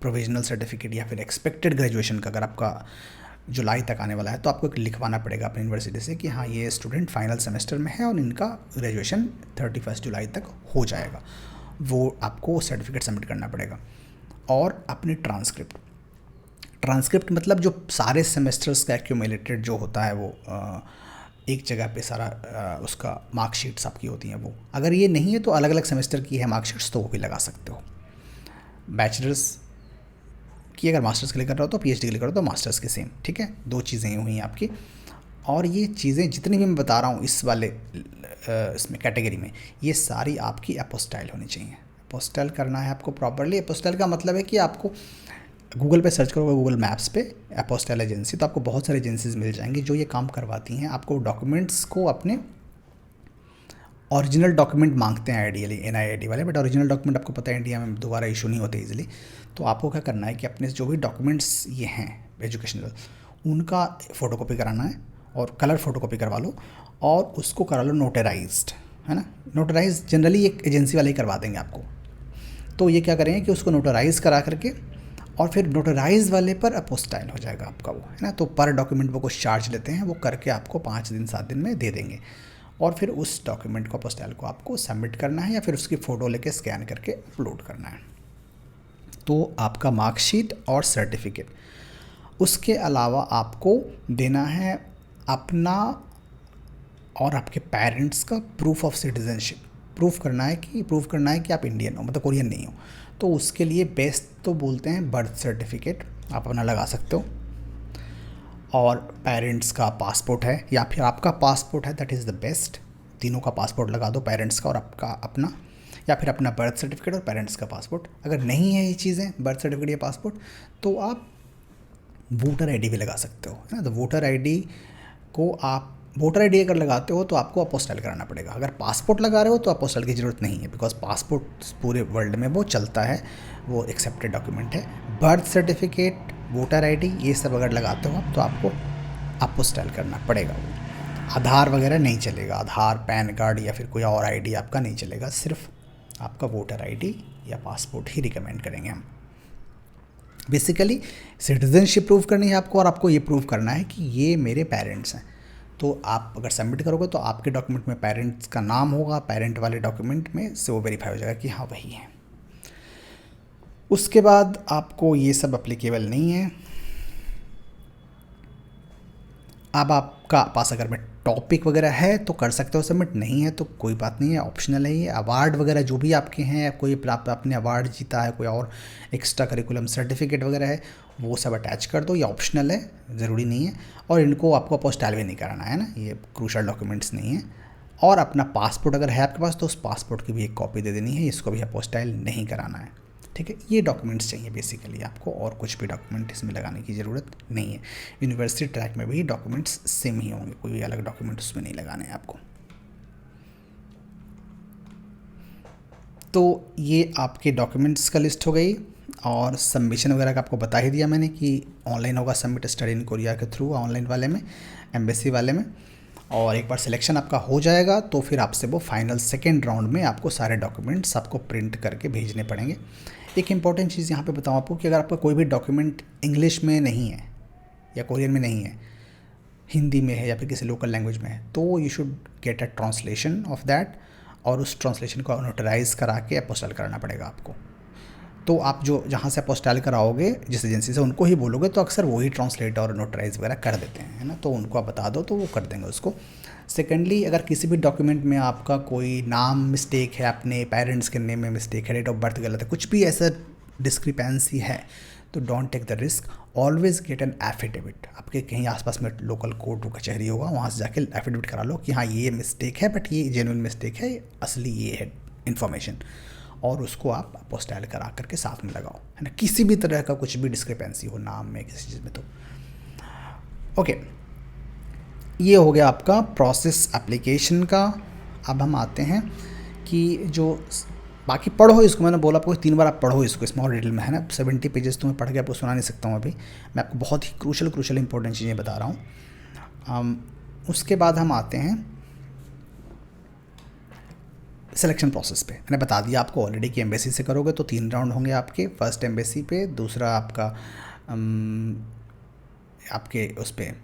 प्रोविजनल सर्टिफिकेट, या फिर एक्सपेक्टेड ग्रेजुएशन का अगर आपका जुलाई तक आने वाला है तो आपको एक लिखवाना पड़ेगा अपनी यूनिवर्सिटी से कि हाँ ये स्टूडेंट फाइनल सेमेस्टर में है और इनका ग्रेजुएशन 31 जुलाई तक हो जाएगा, वो आपको सर्टिफिकेट सबमिट करना पड़ेगा। और अपनी ट्रांसक्रिप्ट मतलब जो सारे सेमेस्टर्स का एक्यूमुलेटेड जो होता है वो एक जगह पे सारा उसका मार्कशीट्स आपकी होती हैं वो, अगर ये नहीं है तो अलग अलग सेमेस्टर की है मार्कशीट्स तो वो भी लगा सकते हो। बैचलर्स की अगर मास्टर्स के लिए कर रहे हो तो पीएचडी के लिए करो तो मास्टर्स के सेम, ठीक है। 2 चीज़ें हुई हैं आपकी। और ये चीज़ें जितनी भी मैं बता रहा हूँ इस वाले इसमें कैटेगरी में, ये सारी आपकी अपोस्टाइल होनी चाहिए। अपोस्टाइल करना है आपको प्रॉपरली। अपोस्टाइल का मतलब है कि आपको गूगल पे सर्च करोगे, गूगल मैप्स पे अपोस्टाइल एजेंसी, तो आपको बहुत सारी एजेंसीज मिल जाएंगी जो ये काम करवाती हैं। आपको डॉक्यूमेंट्स को अपने ओरिजिनल डॉक्यूमेंट मांगते हैं आइडियली NIIT वाले, बट ओरिजिनल डॉक्यूमेंट आपको पता है इंडिया में दोबारा इशू नहीं होते इजीली। तो आपको क्या करना है कि अपने जो भी डॉक्यूमेंट्स ये हैं एजुकेशनल, उनका फ़ोटोकॉपी कराना है और कलर फ़ोटोकॉपी करवा लो और उसको करा लो नोटराइज्ड, है ना। नोटराइज जनरली एक एजेंसी वाले ही करवा देंगे आपको। तो ये क्या करेंगे कि उसको नोटराइज़ करा करके और फिर नोटराइज वाले पर अपोस्टाइल हो जाएगा आपका वो, है ना। तो पर डॉक्यूमेंट वो कुछ चार्ज लेते हैं, वो करके आपको 5 दिन 7 दिन में दे देंगे। और फिर उस डॉक्यूमेंट को अपोस्टाइल को आपको सबमिट करना है या फिर उसकी फ़ोटो लेके स्कैन करके अपलोड करना है। तो आपका मार्कशीट और सर्टिफिकेट, उसके अलावा आपको देना है अपना और आपके पेरेंट्स का प्रूफ ऑफ सिटीजनशिप। प्रूफ करना है कि आप इंडियन हो, मतलब कोरियन नहीं हो। तो उसके लिए बेस्ट तो बोलते हैं बर्थ सर्टिफिकेट, आप अपना लगा सकते हो, और पेरेंट्स का पासपोर्ट है या फिर आपका पासपोर्ट है, दैट इज़ द बेस्ट। तीनों का पासपोर्ट लगा दो, पेरेंट्स का और आपका अपना, या फिर अपना बर्थ सर्टिफिकेट और पेरेंट्स का पासपोर्ट। अगर नहीं है ये चीज़ें, बर्थ सर्टिफिकेट या पासपोर्ट, तो आप वोटर ID भी लगा सकते हो, है ना। तो वोटर ID अगर लगाते हो तो आपको अपोस्टाइल कराना पड़ेगा। अगर पासपोर्ट लगा रहे हो तो अपोस्टाइल की ज़रूरत नहीं है, बिकॉज पासपोर्ट पूरे वर्ल्ड में वो चलता है, वो एक्सेप्टेड डॉक्यूमेंट है। बर्थ सर्टिफिकेट, वोटर ID ये सब अगर लगाते हो आप तो आपको अपोस्टाइल करना पड़ेगा। वो आधार वगैरह नहीं चलेगा, आधार, पैन कार्ड या फिर कोई और ID आपका नहीं चलेगा, सिर्फ आपका वोटर ID या पासपोर्ट ही रिकमेंड करेंगे हम। बेसिकली सिटीजनशिप प्रूव करनी है आपको, और आपको ये प्रूव करना है कि ये मेरे पेरेंट्स हैं। तो आप अगर सबमिट करोगे तो आपके डॉक्यूमेंट में पेरेंट्स का नाम होगा, पेरेंट वाले डॉक्यूमेंट में से वो वेरीफाई हो जाएगा कि हाँ वही है। उसके बाद आपको ये सब अप्लीकेबल नहीं है। अब आपका पास अगर में टॉपिक वगैरह है तो कर सकते हो सबमिट, नहीं है तो कोई बात नहीं है, ऑप्शनल है ये। अवार्ड वगैरह जो भी आपके हैं, कोई आपने अवार्ड जीता है, कोई और एक्स्ट्रा करिकुलम सर्टिफिकेट वगैरह है, वो सब अटैच कर दो, ये ऑप्शनल है, ज़रूरी नहीं है। और इनको आपको अपोस्टाइल भी नहीं कराना है ना, ये क्रूशल डॉक्यूमेंट्स नहीं है। और अपना पासपोर्ट अगर है आपके पास तो उस पासपोर्ट की भी एक कॉपी दे देनी है, इसको भी अपोस्टाइल नहीं कराना है, ठीक है। ये डॉक्यूमेंट्स चाहिए बेसिकली आपको, और कुछ भी डॉक्यूमेंट इसमें लगाने की ज़रूरत नहीं है। यूनिवर्सिटी ट्रैक में भी डॉक्यूमेंट्स सेम ही होंगे, कोई भी अलग डॉक्यूमेंट उसमें नहीं लगाने हैं आपको। तो ये आपके डॉक्यूमेंट्स का लिस्ट हो गई, और सबमिशन वगैरह का आपको बता ही दिया मैंने कि ऑनलाइन होगा सबमिट, स्टडी इन कोरिया के थ्रू ऑनलाइन वाले में, एम्बेसी वाले में। और एक बार सिलेक्शन आपका हो जाएगा तो फिर आपसे वो फाइनल सेकेंड राउंड में आपको सारे डॉक्यूमेंट्स आपको प्रिंट करके भेजने पड़ेंगे। एक इंपॉर्टेंट चीज़ यहाँ पे बताऊँ आपको कि अगर आपका कोई भी डॉक्यूमेंट इंग्लिश में नहीं है या कोरियन में नहीं है, हिंदी में है या फिर किसी लोकल लैंग्वेज में है, तो you should get a translation of that, और उस ट्रांसलेशन को नोटराइज करा के अपोस्टाइल कराना पड़ेगा आपको। तो आप जो जहाँ से अपोस्टाइल कराओगे जिस एजेंसी से, उनको ही बोलोगे तो अक्सर वही ट्रांसलेट और नोटराइज वगैरह कर देते हैं, है ना, तो उनको आप बता दो तो वो कर देंगे उसको। सेकेंडली, अगर किसी भी डॉक्यूमेंट में आपका कोई नाम मिस्टेक है, अपने पेरेंट्स के नेम में मिस्टेक है, डेट ऑफ बर्थ गलत है, कुछ भी ऐसा डिस्क्रिपेंसी है, तो don't take the risk, always get an affidavit. आपके कहीं आसपास में लोकल कोर्ट कचहरी होगा, वहाँ से जाके एफिडेविट करा लो कि हाँ ये मिस्टेक है, बट ये जेन्युइन मिस्टेक है, असली ये है इन्फॉर्मेशन, और उसको आप अपोस्टाइल करा करके साथ में लगाओ, है ना, किसी भी तरह का कुछ भी डिस्क्रिपेंसी हो नाम में, किसी चीज़ में। तो ओके, ये हो गया आपका प्रोसेस एप्लीकेशन का। अब हम आते हैं कि जो बाकी पढ़ो इसको, मैंने बोला आपको 3 बार आप पढ़ो इसको, इसमें और डिटेल में है ना, 70 पेजेस तो मैं पढ़ के आपको सुना नहीं सकता हूँ अभी, मैं आपको बहुत ही क्रूशल इंपॉर्टेंट चीज़ें बता रहा हूँ। उसके बाद हम आते हैं सिलेक्शन प्रोसेस पे। मैंने बता दिया आपको ऑलरेडी कि एम्बेसी से करोगे तो 3 राउंड होंगे आपके, फर्स्ट एम्बेसी पे, दूसरा आपका आपके उस पर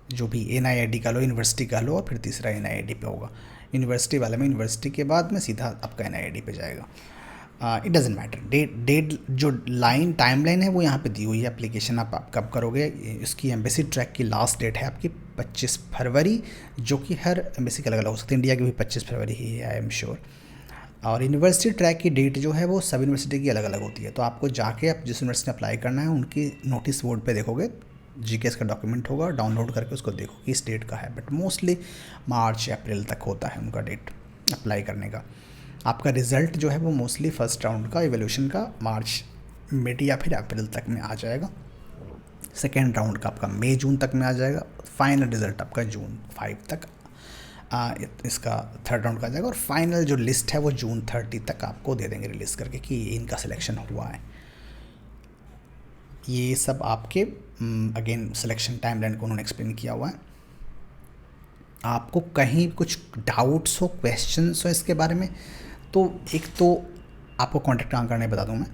जो भी NIID का लो, यूनिवर्सिटी का लो, और फिर तीसरा NIID पे होगा। यूनिवर्सिटी वाले में, यूनिवर्सिटी के बाद में सीधा आपका NIID पे जाएगा। इट डजेंट मैटर, डेट जो टाइम लाइन है वो यहाँ पे दी हुई है। एप्लीकेशन आप कब करोगे, इसकी एम्बेसी ट्रैक की लास्ट डेट है आपकी 25 फरवरी, जो कि हर एम्बेसी का अलग अलग हो सकता है, इंडिया की भी 25 फरवरी ही है आई एम श्योर। और यूनिवर्सिटी ट्रैक की डेट जो है वो सब यूनिवर्सिटी की अलग अलग होती है, तो आपको जाके आप जिस यूनिवर्सिटी में अप्लाई करना है उनकी नोटिस बोर्ड पे देखोगे, GKS का डॉक्यूमेंट होगा, डाउनलोड करके उसको देखो कि इस डेट का है, बट मोस्टली मार्च या अप्रैल तक होता है उनका डेट अप्लाई करने का। आपका रिज़ल्ट जो है वो मोस्टली फर्स्ट राउंड का इवोल्यूशन का मार्च मिड या फिर अप्रैल तक में आ जाएगा, सेकेंड राउंड का आपका मई जून तक में आ जाएगा, फाइनल रिज़ल्ट आपका जून 5 तक इसका थर्ड राउंड का आ जाएगा, और फाइनल जो लिस्ट है वो जून 30 तक आपको दे देंगे रिलीज़ करके कि इनका सिलेक्शन हुआ है। ये सब आपके अगेन सिलेक्शन टाइमलाइन को उन्होंने एक्सप्लेन किया हुआ है। आपको कहीं कुछ डाउट्स हो, क्वेश्चंस हो इसके बारे में, तो एक तो आपको कॉन्टैक्ट कहाँ करना है बता दूँ मैं,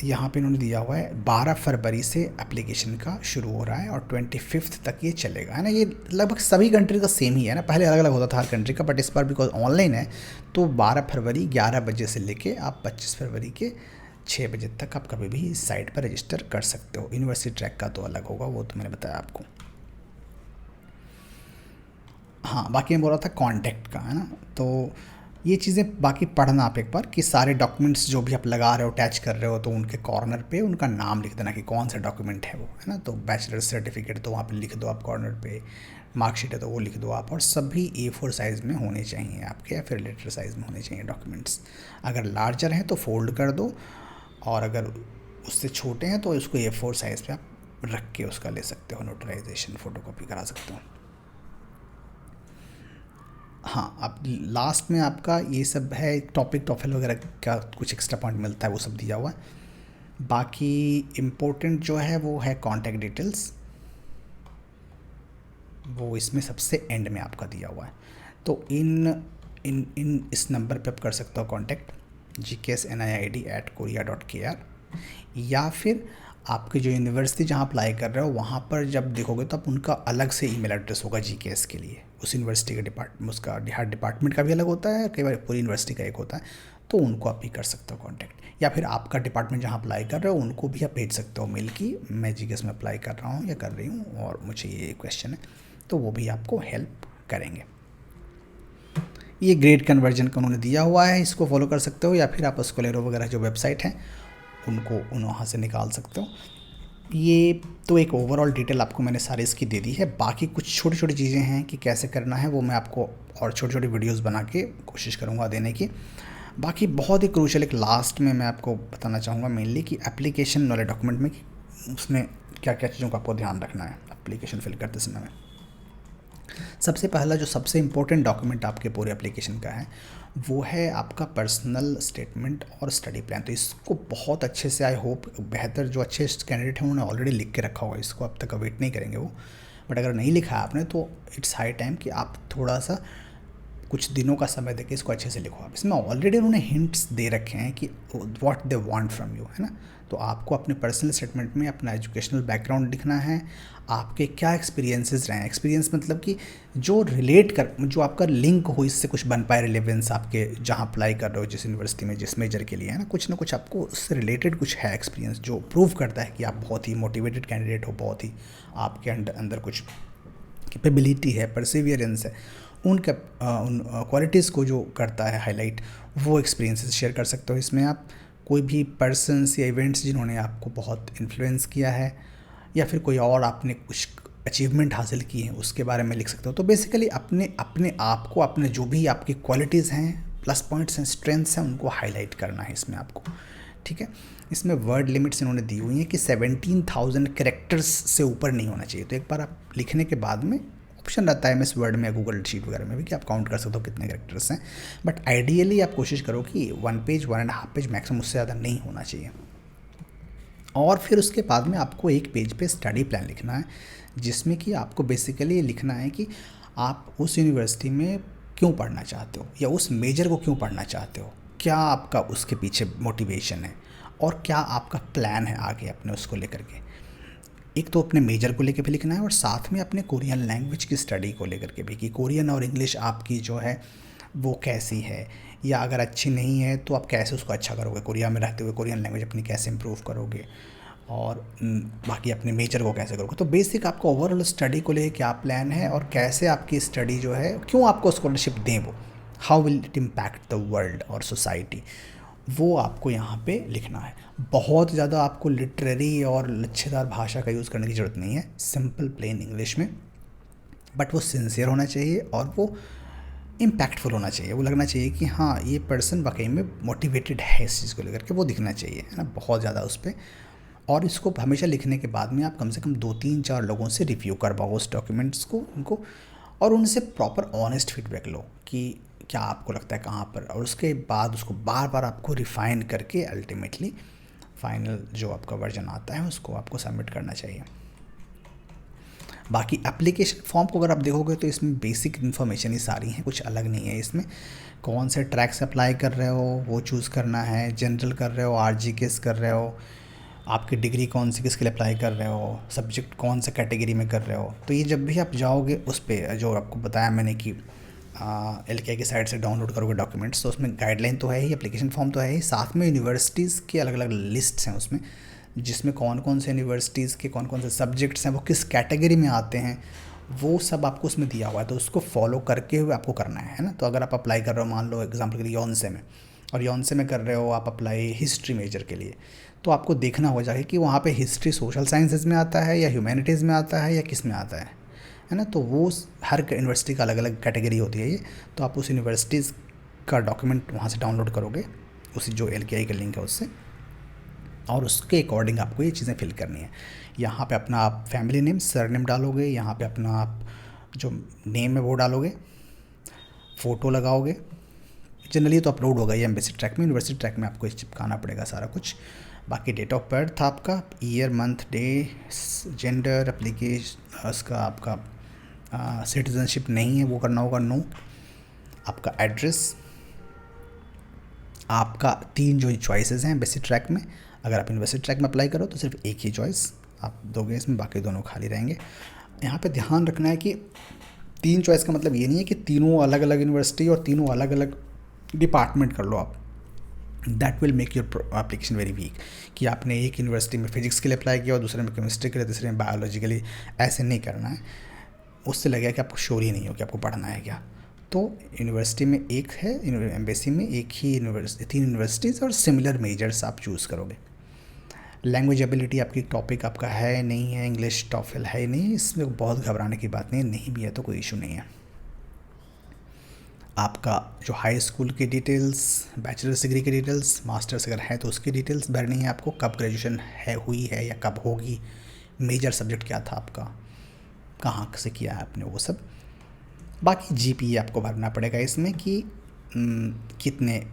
यहाँ पे इन्होंने दिया हुआ है 12 फरवरी से एप्लीकेशन का शुरू हो रहा है और 25 तक ये चलेगा, है ना। ये लगभग सभी कंट्री का सेम ही है ना, पहले अलग अलग होता था हर कंट्री का, बट इस बार बिकॉज ऑनलाइन है तो 12 फरवरी 11 बजे से लेके आप 25 फरवरी के 6 बजे तक आप कभी भी इस साइट पर रजिस्टर कर सकते हो। यूनिवर्सिटी ट्रैक का तो अलग होगा, वो तो मैंने बताया आपको। हाँ, बाकी मैं बोल रहा था कॉन्टैक्ट का, है ना, तो ये चीज़ें बाकी पढ़ना आप एक बार कि सारे डॉक्यूमेंट्स जो भी आप लगा रहे हो, अटैच कर रहे हो, तो उनके कॉर्नर पे उनका नाम लिख देना कि कौन सा डॉक्यूमेंट है वो, है ना। तो बैचलर सर्टिफिकेट तो वहाँ पे लिख दो आप कॉर्नर पे, मार्कशीट है तो वो लिख दो आप, और सभी A4 साइज़ में होने चाहिए आपके, या फिर लेटर साइज़ में होने चाहिए डॉक्यूमेंट्स। अगर लार्जर हैं तो फोल्ड कर दो, और अगर उससे छोटे हैं तो उसको A4 साइज़ पे आप रख के उसका ले सकते हो, नोटराइजेशन फ़ोटोकॉपी करा सकते हो। हाँ, अब लास्ट में आपका ये सब है, टॉपिक टॉफल वगैरह का कुछ एक्स्ट्रा पॉइंट मिलता है, वो सब दिया हुआ है। बाकी इम्पोर्टेंट जो है वो है कॉन्टैक्ट डिटेल्स, वो इसमें सबसे एंड में आपका दिया हुआ है। तो इन इन इस नंबर पे आप कर सकते हो कॉन्टैक्ट gksniid@korea.kr, या फिर आपकी जो यूनिवर्सिटी जहाँ अप्लाई कर रहे हो वहाँ पर जब देखोगे तो आप उनका अलग से ईमेल एड्रेस होगा जीकेएस के लिए, उस यूनिवर्सिटी के डिपार्टमेंट, उसका हर डिपार्टमेंट का भी अलग होता है, कई बार पूरी यूनिवर्सिटी का एक होता है, तो उनको आप भी कर सकते हो कॉन्टैक्ट, या फिर आपका डिपार्टमेंट जहाँ अप्लाई कर रहे हो उनको भी आप भेज सकते हो मेल की मैं जीकेएस में अप्लाई कर रहा हूँ या कर रही हूँ और मुझे ये क्वेश्चन है, तो वो भी आपको हेल्प करेंगे। ये ग्रेड कन्वर्जन का उन्होंने दिया हुआ है, इसको फॉलो कर सकते हो, या फिर आप स्कोलेरो वगैरह जो वेबसाइट हैं उनको वहाँ से निकाल सकते हो। ये तो एक ओवरऑल डिटेल आपको मैंने सारी इसकी दे दी है, बाकी कुछ छोटी छोटी चीज़ें हैं कि कैसे करना है वो मैं आपको और छोटी छोटी वीडियोस बना के कोशिश करूँगा देने की। बाकी बहुत ही क्रूशल एक लास्ट में मैं आपको बताना चाहूँगा मेनली कि एप्लीकेशन वाले डॉक्यूमेंट में उसमें क्या क्या चीज़ों का आपको ध्यान रखना है एप्लीकेशन फिल करते समय में। सबसे पहला जो सबसे इम्पोर्टेंट डॉक्यूमेंट आपके पूरे एप्लीकेशन का है वो है आपका पर्सनल स्टेटमेंट और स्टडी प्लान। तो इसको बहुत अच्छे से, आई होप बेहतर जो अच्छे कैंडिडेट हैं उन्होंने ऑलरेडी लिख के रखा होगा, इसको अब तक वेट नहीं करेंगे वो, बट अगर नहीं लिखा है आपने तो इट्स हाई टाइम कि आप थोड़ा सा कुछ दिनों का समय देके इसको अच्छे से लिखो। आप इसमें ऑलरेडी उन्होंने हिंट्स दे रखे हैं कि what they want from you, है ना। तो आपको अपने पर्सनल स्टेटमेंट में अपना एजुकेशनल बैकग्राउंड लिखना है, आपके क्या एक्सपीरियंसेस रहे हैं, एक्सपीरियंस मतलब कि जो रिलेट कर, जो आपका लिंक हो, इससे कुछ बन पाए रिलेवेंस आपके जहाँ अप्लाई कर रहे हो, जिस यूनिवर्सिटी में जिस मेजर के लिए, है ना कुछ आपको उससे रिलेटेड कुछ है एक्सपीरियंस जो प्रूव करता है कि आप बहुत ही मोटिवेटेड कैंडिडेट हो, बहुत ही आपके अंदर कुछ कैपेबिलिटी है, परसिवियरेंस है, उन क्वालिटीज़ को जो करता है हाईलाइट, वो एक्सपीरियंसेस शेयर कर सकते हो इसमें आप। कोई भी पर्सन्स या इवेंट्स जिन्होंने आपको बहुत इन्फ्लुएंस किया है, या फिर कोई और आपने कुछ अचीवमेंट हासिल की है उसके बारे में लिख सकते हो। तो बेसिकली अपने अपने आप को, अपने जो भी आपकी क्वालिटीज़ हैं, प्लस पॉइंट्स हैं, स्ट्रेंथ्स हैं, उनको हाईलाइट करना है इसमें आपको, ठीक है। इसमें वर्ड लिमिट्स इन्होंने दी हुई हैं कि 17,000 कैरेक्टर्स से ऊपर नहीं होना चाहिए। तो एक बार आप लिखने के बाद में ऑप्शन रहता है एमएस वर्ड में या गूगल शीट वगैरह में भी कि आप काउंट कर सकते हो कितने कैरेक्टर्स हैं, बट आइडियली आप कोशिश करो कि 1 पेज 1.5 पेज मैक्सिमम, उससे ज़्यादा नहीं होना चाहिए। और फिर उसके बाद में आपको एक पेज पे स्टडी प्लान लिखना है, जिसमें कि आपको बेसिकली लिखना है कि आप उस यूनिवर्सिटी में क्यों पढ़ना चाहते हो या उस मेजर को क्यों पढ़ना चाहते हो, क्या आपका उसके पीछे मोटिवेशन है और क्या आपका प्लान है आगे अपने उसको लेकर के। एक तो अपने मेजर को लेकर भी लिखना है और साथ में अपने कोरियन लैंग्वेज की स्टडी को लेकर के भी, कि कोरियन और इंग्लिश आपकी जो है वो कैसी है, या अगर अच्छी नहीं है तो आप कैसे उसको अच्छा करोगे, कोरिया में रहते हुए कोरियन लैंग्वेज अपनी कैसे इम्प्रूव करोगे, और बाकी अपने मेजर को कैसे करोगे। तो बेसिक आपको ओवरऑल स्टडी को लेकर क्या प्लान है और कैसे आपकी स्टडी जो है, क्यों आपको स्कॉलरशिप दें वो, how will it impact the world और सोसाइटी, वो आपको यहाँ पे लिखना है। बहुत ज़्यादा आपको लिटरेरी और लच्छेदार भाषा का यूज़ करने की ज़रूरत नहीं है, सिंपल प्लेन इंग्लिश में, बट वो सिंसियर होना चाहिए और वो इम्पैक्टफुल होना चाहिए। वो लगना चाहिए कि हाँ ये पर्सन वाकई में मोटिवेटेड है इस चीज़ को लेकर के, वो दिखना चाहिए, है ना, बहुत ज़्यादा उस पर। और इसको हमेशा लिखने के बाद में आप कम से कम 2-3-4 लोगों से रिव्यू करवाओ उस डॉक्यूमेंट्स को, उनको, और उनसे प्रॉपर ऑनेस्ट फीडबैक लो कि क्या आपको लगता है कहाँ पर, और उसके बाद उसको बार बार आपको रिफ़ाइन करके अल्टीमेटली फाइनल जो आपका वर्जन आता है उसको आपको सबमिट करना चाहिए। बाकी एप्लीकेशन फॉर्म को अगर आप देखोगे तो इसमें बेसिक इन्फॉर्मेशन ही सारी हैं, कुछ अलग नहीं है इसमें। कौन से ट्रैक से अप्लाई कर रहे हो वो चूज़ करना है, जनरल कर रहे हो, आरजीकेएस कर रहे हो, आपकी डिग्री कौन सी किसके लिए अप्लाई कर रहे हो, सब्जेक्ट कौन से कैटेगरी में कर रहे हो। तो ये जब भी आप जाओगे उस पर जो आपको बताया मैंने कि LKI की साइट से डाउनलोड करोगे डॉक्यूमेंट्स, तो उसमें गाइडलाइन तो है ही, एप्लीकेशन फॉर्म तो है ही, साथ में यूनिवर्सिटीज़ की अलग अलग लिस्ट्स हैं उसमें, जिसमें कौन कौन से यूनिवर्सिटीज़ के कौन कौन से सब्जेक्ट्स हैं, वो किस कैटेगरी में आते हैं, वो सब आपको उसमें दिया हुआ है। तो उसको फॉलो करके हुए आपको करना है ना। तो अगर आप अप्लाई कर रहे हो, मान लो एग्जाम्पल के लिए यॉन्से में, और यॉन्से में कर रहे हो आप अप्लाई हिस्ट्री मेजर के लिए, तो आपको देखना हो जाएगा कि वहाँ पे हिस्ट्री सोशल साइंसेज में आता है या ह्यूमैनिटीज़ में आता है या किस में आता है ना। तो वो हर यूनिवर्सिटी का अलग अलग कैटेगरी होती है ये। तो आप उस यूनिवर्सिटीज़ का डॉक्यूमेंट वहाँ से डाउनलोड करोगे, उसी जो LKI का लिंक है उससे, और उसके अकॉर्डिंग आपको ये चीज़ें फिल करनी है। यहाँ पे अपना आप फैमिली नेम, सरनेम डालोगे, यहाँ पे अपना आप जो नेम है वो डालोगे, फ़ोटो लगाओगे, जनरली तो अपलोड होगा ये एम्बेसी ट्रैक में, यूनिवर्सिटी ट्रैक में आपको चिपकाना पड़ेगा सारा कुछ। बाकी डेट ऑफ बर्थ आपका, year month day, gender, application उसका आपका सिटीजनशिप नहीं है वो करना होगा नो। आपका एड्रेस, आपका 3 जो चॉइसेस हैं बेसिक ट्रैक में। अगर आप यूनिवर्सिटी ट्रैक में अप्लाई करो तो सिर्फ एक ही चॉइस आप दोगे इसमें, बाकी दोनों खाली रहेंगे। यहाँ पे ध्यान रखना है कि 3 चॉइस का मतलब ये नहीं है कि तीनों अलग अलग यूनिवर्सिटी और तीनों अलग अलग डिपार्टमेंट कर लो आप। That will make your application very weak, कि आपने एक यूनिवर्सिटी में फिजिक्स के लिए अप्लाई किया और दूसरे में केमिस्ट्री के लिए, तीसरे में बायोलॉजी के लिए। ऐसे नहीं करना है, उससे लगेगा कि आपको श्योर ही नहीं हो कि आपको पढ़ना है क्या। तो यूनिवर्सिटी में एक है, एम्बेसी में एक ही यूनिवर्सिटी, 3 यूनिवर्सिटीज़ और सिमिलर मेजर्स आप चूज़ करोगे। लैंग्वेज एबिलिटी आपकी, टॉपिक आपका है नहीं है, इंग्लिश टॉफिल है नहीं, इसमें बहुत घबराने की बात नहीं है, नहीं भी है तो कोई इशू नहीं है। आपका जो हाई स्कूल की डिटेल्स, बैचलर्स डिग्री की डिटेल्स, मास्टर्स अगर है तो उसकी डिटेल्स भरनी है आपको, कब ग्रेजुएशन है हुई है या कब होगी, मेजर सब्जेक्ट क्या था आपका, कहाँ से किया है आपने, वो सब। बाकी जीपीए आपको भरना पड़ेगा इसमें कि कितने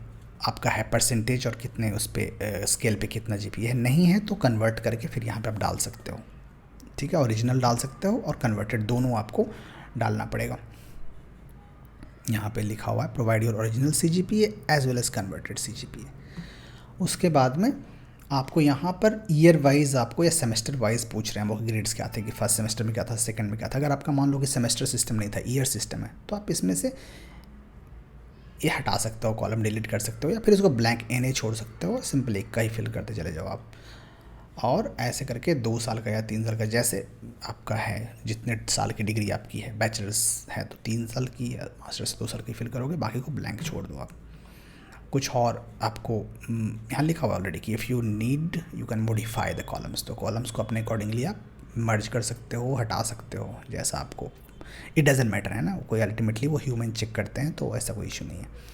आपका है परसेंटेज और कितने उस पर स्केल पे कितना जीपीए है। नहीं है तो कन्वर्ट करके फिर यहाँ पे आप डाल सकते हो, ठीक है। ओरिजिनल डाल सकते हो और कन्वर्टेड, दोनों आपको डालना पड़ेगा। यहाँ पे लिखा हुआ है provide your original CGPA as well as converted CGPA। उसके बाद में आपको यहाँ पर ईयर वाइज आपको या सेमेस्टर वाइज पूछ रहे हैं वो ग्रेड्स क्या थे, कि फर्स्ट सेमेस्टर में क्या था, सेकंड में क्या था। अगर आपका मान लो कि सेमेस्टर सिस्टम नहीं था, ईयर सिस्टम है, तो आप इसमें से ये हटा सकते हो, कॉलम डिलीट कर सकते हो, या फिर इसको ब्लैंक NA छोड़ सकते हो, सिंपल एक का ही फिल करते चले जाओ आप। और ऐसे करके 2 साल का या 3 साल का, जैसे आपका है, जितने साल की डिग्री आपकी है, बैचलर्स है तो 3 साल की, या मास्टर्स 2 साल की फिल करोगे, बाकी को ब्लैंक छोड़ दो आप। कुछ और आपको यहाँ लिखा हुआ ऑलरेडी कि if you need you can modify the columns, तो कॉलम्स को अपने अकॉर्डिंगली आप मर्ज कर सकते हो, हटा सकते हो, जैसा आपको, इट डजेंट मैटर, है ना। कोई अल्टीमेटली वो ह्यूमन चेक करते हैं, तो ऐसा कोई इशू नहीं है।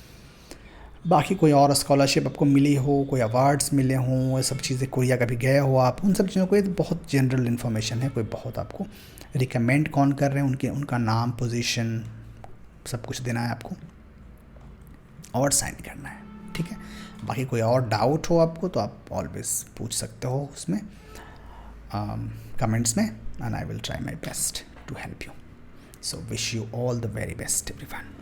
बाकी कोई और स्कॉलरशिप आपको मिली हो, कोई अवार्ड्स मिले हों, ये सब चीज़ें, कोरिया कभी गए हो आप, उन सब चीज़ों को, ये बहुत जनरल इन्फॉर्मेशन है, कोई बहुत आपको रिकमेंड कौन कर रहे हैं, उनका नाम, पोजीशन, सब कुछ देना है आपको और साइन करना है, ठीक है। बाकी कोई और डाउट हो आपको तो आप ऑलवेज पूछ सकते हो उसमें कमेंट्स में, and I will try my best to help you. So wish you all the very best everyone.